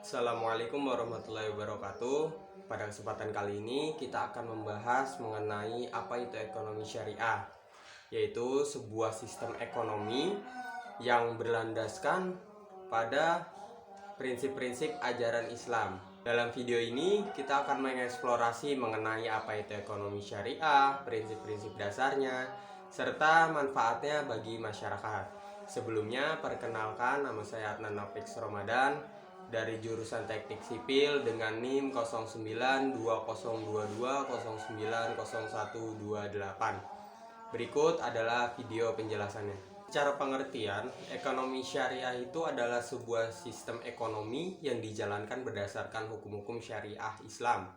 Assalamualaikum warahmatullahi wabarakatuh. Pada kesempatan kali ini kita akan membahas mengenai apa itu ekonomi syariah, yaitu sebuah sistem ekonomi yang berlandaskan pada prinsip-prinsip ajaran Islam. Dalam video ini kita akan mengeksplorasi mengenai apa itu ekonomi syariah, prinsip-prinsip dasarnya, serta manfaatnya bagi masyarakat. Sebelumnya, perkenalkan, nama saya Adnan Apix Ramadan dari jurusan Teknik Sipil dengan NIM 092022090128. Berikut adalah video penjelasannya. Secara pengertian, ekonomi syariah itu adalah sebuah sistem ekonomi yang dijalankan berdasarkan hukum-hukum syariah Islam.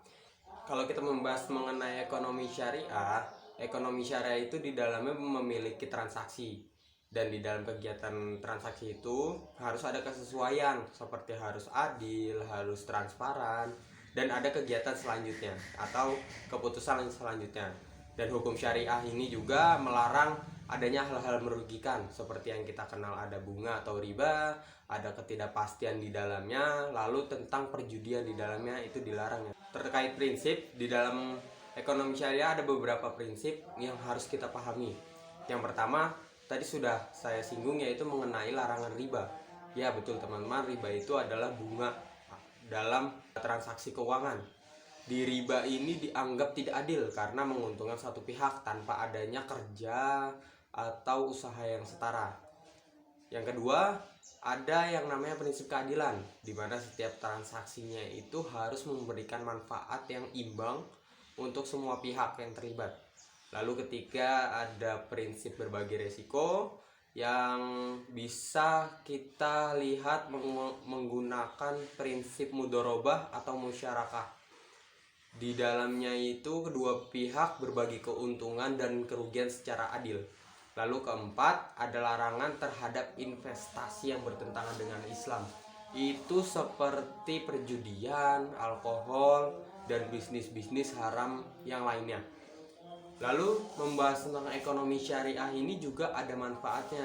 Kalau kita membahas mengenai ekonomi syariah itu di dalamnya memiliki transaksi. Dan di dalam kegiatan transaksi itu harus ada kesesuaian, seperti harus adil, harus transparan, dan ada kegiatan selanjutnya atau keputusan selanjutnya. Dan hukum syariah ini juga melarang adanya hal-hal merugikan, seperti yang kita kenal ada bunga atau riba, ada ketidakpastian di dalamnya, lalu tentang perjudian di dalamnya itu dilarang. Terkait prinsip, di dalam ekonomi syariah ada beberapa prinsip yang harus kita pahami. Yang pertama, tadi sudah saya singgung, yaitu mengenai larangan riba. Ya betul teman-teman, riba itu adalah bunga dalam transaksi keuangan. Di riba ini dianggap tidak adil karena menguntungkan satu pihak tanpa adanya kerja atau usaha yang setara. Yang kedua, ada yang namanya prinsip keadilan, di mana setiap transaksinya itu harus memberikan manfaat yang imbang untuk semua pihak yang terlibat. Lalu ketiga, ada prinsip berbagi resiko yang bisa kita lihat menggunakan prinsip mudharabah atau musyarakah. Di dalamnya itu kedua pihak berbagi keuntungan dan kerugian secara adil. Lalu keempat, ada larangan terhadap investasi yang bertentangan dengan Islam. Itu seperti perjudian, alkohol, dan bisnis-bisnis haram yang lainnya. Lalu membahas tentang ekonomi syariah ini juga ada manfaatnya.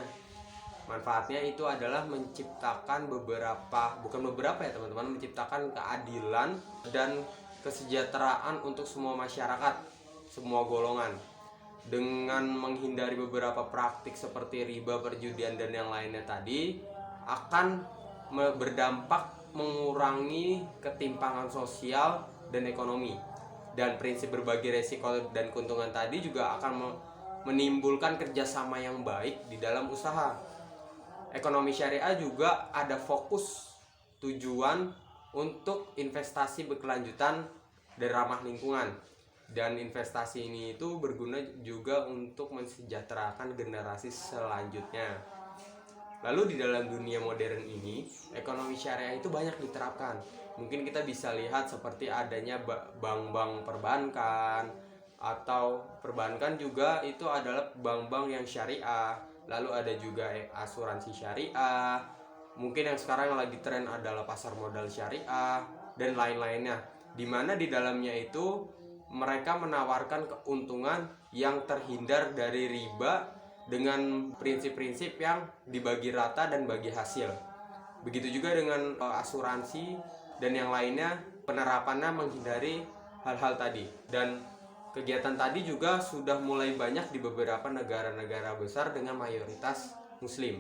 Manfaatnya itu adalah menciptakan menciptakan keadilan dan kesejahteraan untuk semua masyarakat, semua golongan. Dengan menghindari beberapa praktik seperti riba, perjudian, dan yang lainnya tadi, akan berdampak mengurangi ketimpangan sosial dan ekonomi. Dan prinsip berbagi resiko dan keuntungan tadi juga akan menimbulkan kerjasama yang baik di dalam usaha. Ekonomi syariah juga ada fokus tujuan untuk investasi berkelanjutan dan ramah lingkungan. Dan investasi ini itu berguna juga untuk mensejahterakan generasi selanjutnya. Lalu di dalam dunia modern ini, ekonomi syariah itu banyak diterapkan. Mungkin kita bisa lihat seperti adanya bank-bank perbankan, atau perbankan juga itu adalah bank-bank yang syariah. Lalu ada juga asuransi syariah. Mungkin yang sekarang lagi tren adalah pasar modal syariah dan lain-lainnya. Dimana di dalamnya itu mereka menawarkan keuntungan yang terhindar dari riba dengan prinsip-prinsip yang dibagi rata dan bagi hasil. Begitu juga dengan asuransi dan yang lainnya, penerapannya menghindari hal-hal tadi. Dan kegiatan tadi juga sudah mulai banyak di beberapa negara-negara besar dengan mayoritas muslim.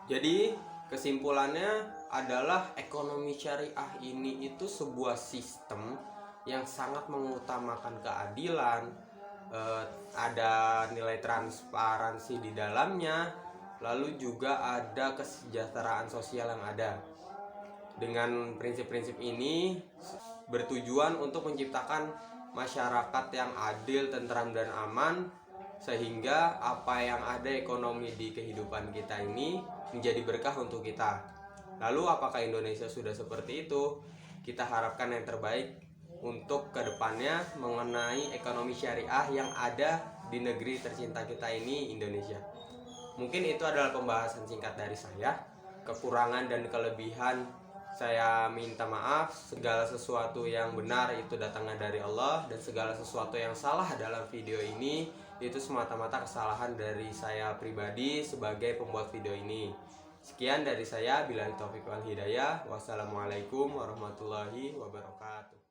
Jadi kesimpulannya adalah ekonomi syariah ini itu sebuah sistem yang sangat mengutamakan keadilan, ada nilai transparansi di dalamnya, lalu juga ada kesejahteraan sosial yang ada. Dengan prinsip-prinsip ini bertujuan untuk menciptakan masyarakat yang adil, tentram, dan aman, sehingga apa yang ada ekonomi di kehidupan kita ini menjadi berkah untuk kita. Lalu apakah Indonesia sudah seperti itu? Kita harapkan yang terbaik untuk kedepannya mengenai ekonomi syariah yang ada di negeri tercinta kita ini, Indonesia. Mungkin itu adalah pembahasan singkat dari saya. Kekurangan dan kelebihan saya minta maaf. Segala sesuatu yang benar itu datangnya dari Allah, dan segala sesuatu yang salah dalam video ini itu semata-mata kesalahan dari saya pribadi sebagai pembuat video ini. Sekian dari saya, billahi taufiq wal hidayah. Wassalamualaikum warahmatullahi wabarakatuh.